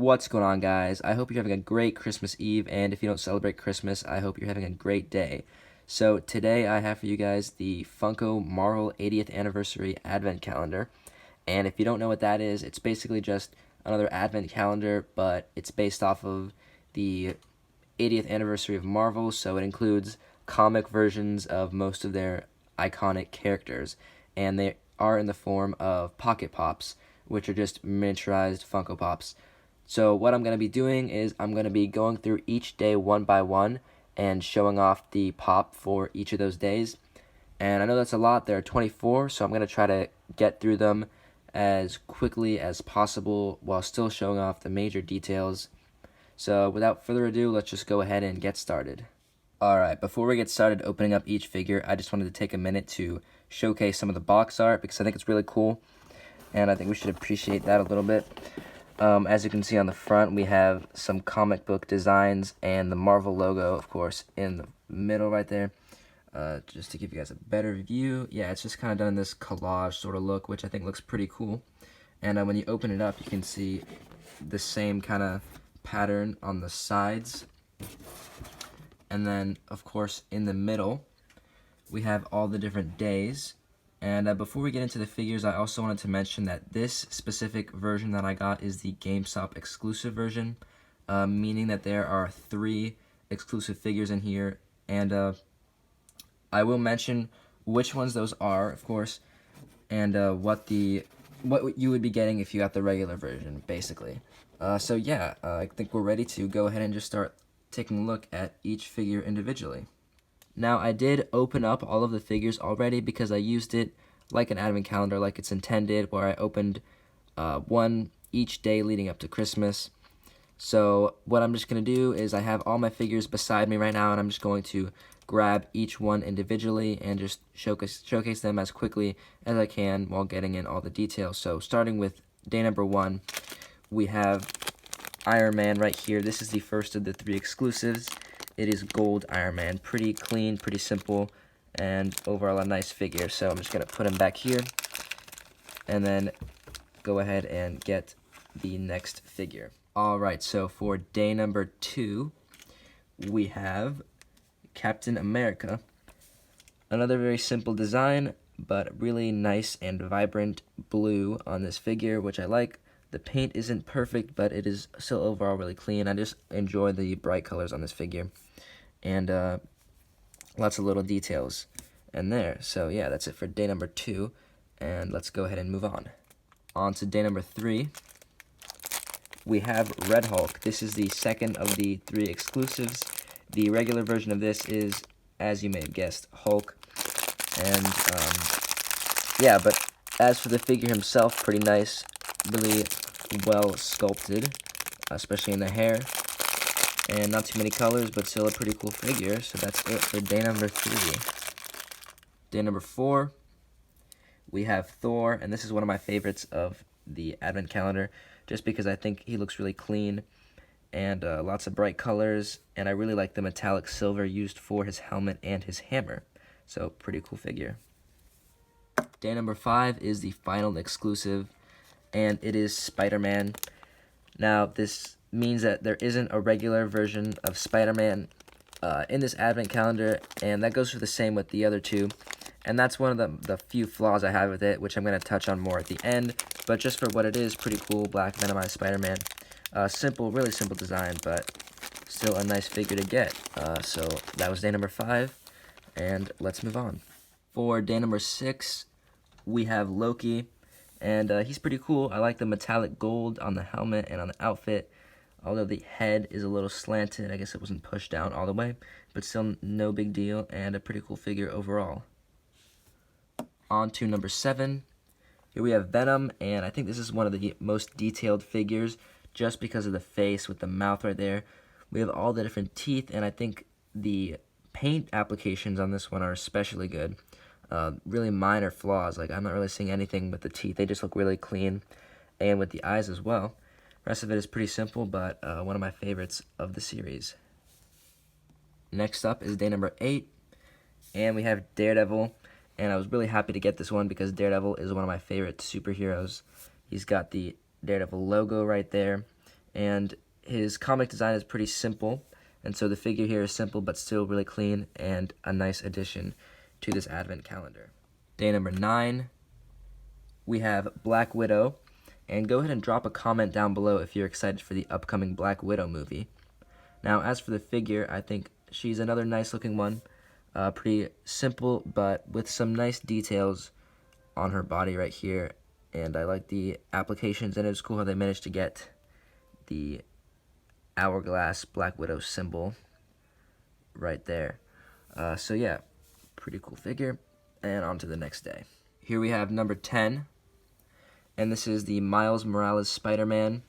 What's going on, guys? I hope you're having a great Christmas Eve, and if you don't celebrate Christmas, I hope you're having a great day. So today I have for you guys the Funko Marvel 80th Anniversary Advent Calendar, and if you don't know what that is, it's basically just another Advent calendar, but it's based off of the 80th anniversary of Marvel, so it includes comic versions of most of their iconic characters, and they are in the form of Pocket Pops, which are just miniaturized Funko Pops. So what I'm going to be doing is I'm going to be going through each day one by one and showing off the pop for each of those days. And I know that's a lot. There are 24, so I'm going to try to get through them as quickly as possible while still showing off the major details. So without further ado, let's just go ahead and get started. Alright, before we get started opening up each figure, I just wanted to take a minute to showcase some of the box art because I think it's really cool, and I think we should appreciate that a little bit. As you can see on the front, we have some comic book designs and the Marvel logo, of course, in the middle right there. Just to give you guys a better view, yeah, it's just kind of done in this collage sort of look, which I think looks pretty cool. And when you open it up, you can see the same kind of pattern on the sides. And then, of course, in the middle, we have all the different days. And before we get into the figures, I also wanted to mention that this specific version that I got is the GameStop exclusive version, meaning that there are 3 exclusive figures in here, and I will mention which ones those are, of course, and what you would be getting if you got the regular version, basically. So yeah, I think we're ready to go ahead and just start taking a look at each figure individually. Now, I did open up all of the figures already because I used it like an advent calendar, like it's intended, where I opened one each day leading up to Christmas. So what I'm just going to do is I have all my figures beside me right now, and I'm just going to grab each one individually and just showcase them as quickly as I can while getting in all the details. So starting with day number 1, we have Iron Man right here. This is the first of the 3 exclusives. It is gold Iron Man. Pretty clean, pretty simple, and overall a nice figure. So I'm just going to put him back here and then go ahead and get the next figure. Alright, so for day number 2, we have Captain America. Another very simple design, but really nice and vibrant blue on this figure, which I like. The paint isn't perfect, but it is still overall really clean. I just enjoy the bright colors on this figure. And lots of little details in there. So yeah, that's it for day number 2. And let's go ahead and move on. On to day number 3. We have Red Hulk. This is the second of the 3 exclusives. The regular version of this is, as you may have guessed, Hulk. And yeah, but as for the figure himself, pretty nice. Really well sculpted, especially in the hair, and not too many colors, but still a pretty cool figure. So that's it for day number 3. Day number 4, we have Thor, and this is one of my favorites of the advent calendar, just because I think he looks really clean, and lots of bright colors, and I really like the metallic silver used for his helmet and his hammer. So pretty cool figure. Day number 5 is the final exclusive, and it is Spider-Man. Now, this means that there isn't a regular version of Spider-Man in this advent calendar, and that goes for the same with the other 2. And that's one of the few flaws I have with it, which I'm going to touch on more at the end. But just for what it is, pretty cool, black Venomized Spider-Man. Simple, really simple design, but still a nice figure to get. So that was day number 5, and let's move on. For day number 6, we have Loki. And he's pretty cool. I like the metallic gold on the helmet and on the outfit. Although the head is a little slanted, I guess it wasn't pushed down all the way. But still no big deal, and a pretty cool figure overall. On to number 7. Here we have Venom, and I think this is one of the most detailed figures just because of the face with the mouth right there. We have all the different teeth, and I think the paint applications on this one are especially good. Really minor flaws, like I'm not really seeing anything with the teeth. They just look really clean, and with the eyes as well. Rest of it is pretty simple, but one of my favorites of the series. Next up is day number 8, and we have Daredevil, and I was really happy to get this one because Daredevil is one of my favorite superheroes. He's got the Daredevil logo right there, and his comic design is pretty simple, and so the figure here is simple but still really clean and a nice addition to this advent calendar. Day number 9, we have Black Widow, and go ahead and drop a comment down below if you're excited for the upcoming Black Widow movie. Now, as for the figure, I think she's another nice looking one, pretty simple but with some nice details on her body right here, and I like the applications, and it's cool how they managed to get the hourglass Black Widow symbol right there. So yeah, pretty cool figure. And on to the next day. Here we have number 10, and this is the Miles Morales Spider-Man.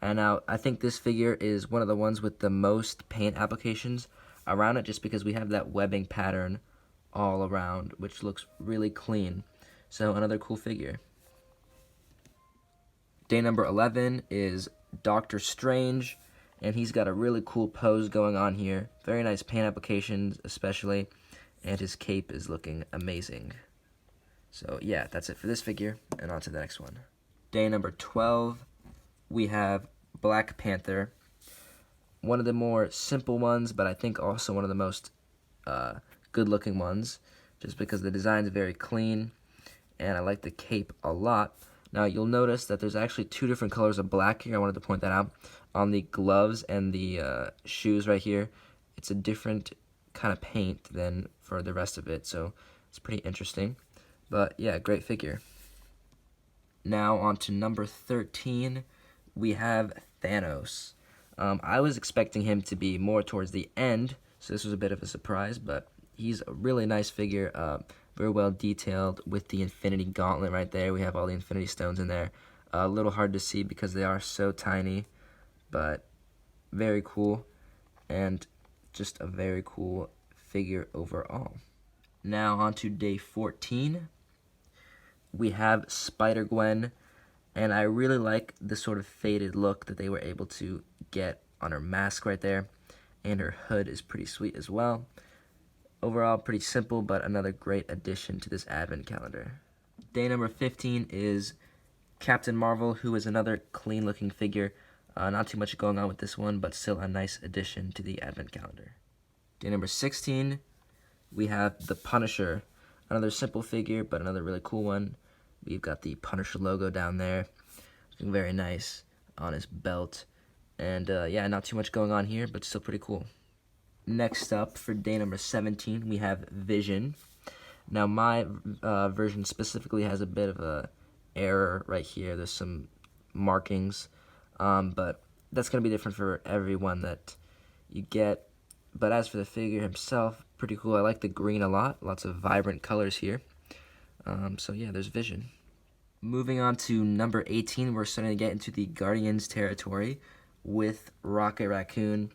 And now I think this figure is one of the ones with the most paint applications around it, just because we have that webbing pattern all around, which looks really clean. So another cool figure. Day number 11 is Doctor Strange, and he's got a really cool pose going on here. Very nice paint applications especially, and his cape is looking amazing. So yeah, that's it for this figure, and on to the next one. Day number 12, we have Black Panther. One of the more simple ones, but I think also one of the most good-looking ones, just because the design is very clean, and I like the cape a lot. Now, you'll notice that there's actually 2 different colors of black here. I wanted to point that out. On the gloves and the shoes right here, it's a different kind of paint than for the rest of it, so it's pretty interesting. But yeah, great figure. Now, on to number 13, we have Thanos. I was expecting him to be more towards the end, so this was a bit of a surprise, but he's a really nice figure, very well detailed with the Infinity Gauntlet right there. We have all the Infinity Stones in there. A little hard to see because they are so tiny, but very cool, and just a very cool figure overall. Now on to day 14. We have Spider-Gwen, and I really like the sort of faded look that they were able to get on her mask right there, and her hood is pretty sweet as well. Overall, pretty simple, but another great addition to this advent calendar. Day number 15 is Captain Marvel, who is another clean-looking figure. Not too much going on with this one, but still a nice addition to the advent calendar. Day number 16, we have the Punisher. Another simple figure, but another really cool one. We've got the Punisher logo down there. Looking very nice on his belt. And yeah, not too much going on here, but still pretty cool. Next up, for day number 17, we have Vision. Now, my version specifically has a bit of a error right here. There's some markings, but that's going to be different for everyone that you get. But as for the figure himself, pretty cool. I like the green a lot. Lots of vibrant colors here. So yeah, there's Vision. Moving on to number 18, we're starting to get into the Guardians territory with Rocket Raccoon.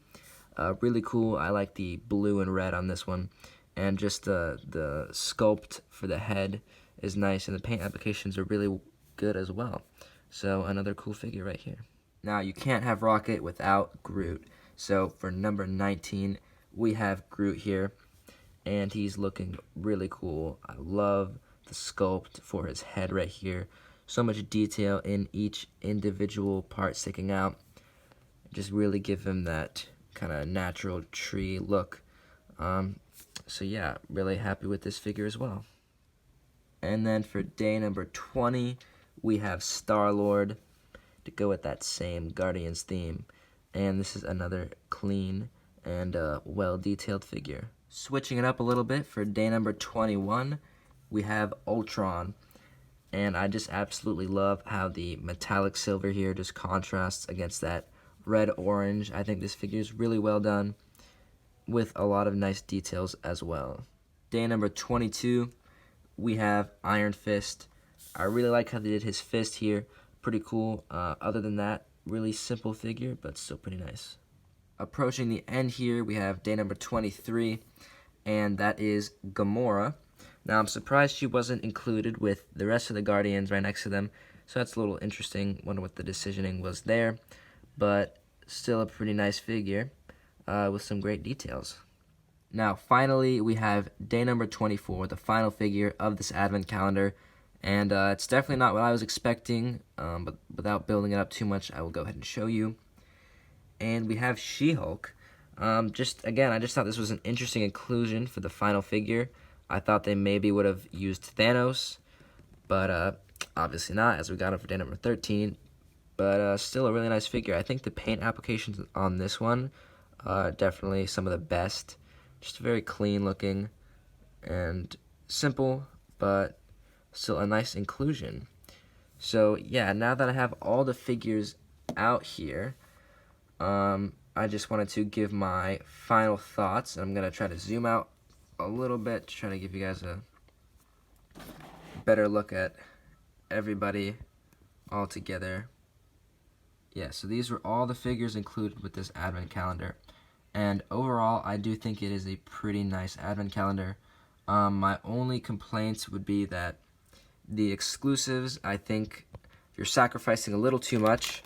Really cool. I like the blue and red on this one, and just the sculpt for the head is nice, and the paint applications are really good as well. So another cool figure right here. Now, you can't have Rocket without Groot. So for number 19, we have Groot here, and he's looking really cool. I love the sculpt for his head right here. So much detail in each individual part sticking out. Just really give him that kind of natural tree look. So yeah, really happy with this figure as well. And then for day number 20, we have Star-Lord to go with that same Guardians theme. And this is another clean and well-detailed figure. Switching it up a little bit, for day number 21, we have Ultron. And I just absolutely love how the metallic silver here just contrasts against that red-orange. I think this figure is really well done with a lot of nice details as well. Day number 22, we have Iron Fist. I really like how they did his fist here. Pretty cool. Other than that, really simple figure, but still pretty nice. Approaching the end here, we have day number 23, and that is Gamora. Now, I'm surprised she wasn't included with the rest of the Guardians right next to them, so that's a little interesting. Wonder what the decisioning was there, but still a pretty nice figure with some great details. Now, finally, we have day number 24, the final figure of this advent calendar, and it's definitely not what I was expecting, but without building it up too much, I will go ahead and show you. and we have She-Hulk. Just again, I just thought this was an interesting inclusion for the final figure. I thought they maybe would have used Thanos, but obviously not, as we got him for day number 13. But still a really nice figure. I think the paint applications on this one are definitely some of the best. Just very clean looking and simple, but still a nice inclusion. So yeah, now that I have all the figures out here, I just wanted to give my final thoughts. I'm going to try to zoom out a little bit to try to give you guys a better look at everybody all together. Yeah, so these were all the figures included with this advent calendar. And overall, I do think it is a pretty nice advent calendar. My only complaints would be that the exclusives, I think you're sacrificing a little too much.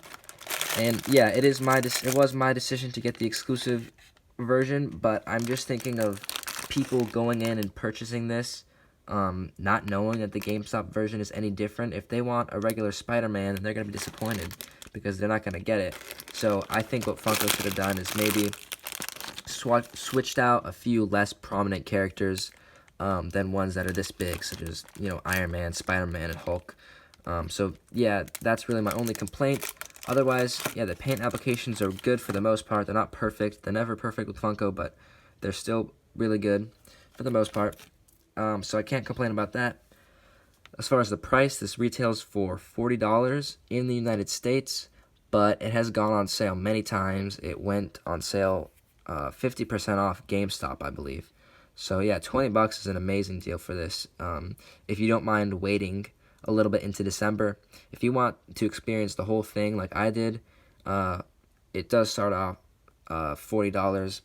And yeah, it was my decision to get the exclusive version, but I'm just thinking of people going in and purchasing this, not knowing that the GameStop version is any different. If they want a regular Spider-Man, then they're going to be disappointed because they're not going to get it. So I think what Funko should have done is maybe switched out a few less prominent characters than ones that are this big, such as, you know, Iron Man, Spider-Man, and Hulk. So yeah, that's really my only complaint. Otherwise, yeah, the paint applications are good for the most part. They're not perfect. They're never perfect with Funko, but they're still really good for the most part. So I can't complain about that. As far as the price, this retails for $40 in the United States, but it has gone on sale many times. It went on sale 50% off GameStop, I believe. So yeah, $20 is an amazing deal for this. If you don't mind waiting a little bit into December, if you want to experience the whole thing like I did, it does start off $40,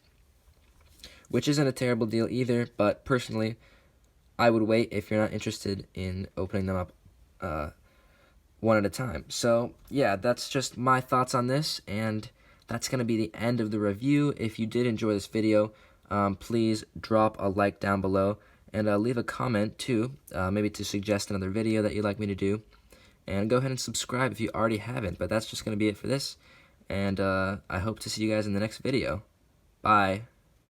which isn't a terrible deal either, but personally, I would wait if you're not interested in opening them up one at a time. So yeah, that's just my thoughts on this, and that's going to be the end of the review. If you did enjoy this video, please drop a like down below, and leave a comment too, maybe to suggest another video that you'd like me to do. And go ahead and subscribe if you already haven't. But that's just going to be it for this, and I hope to see you guys in the next video. Bye.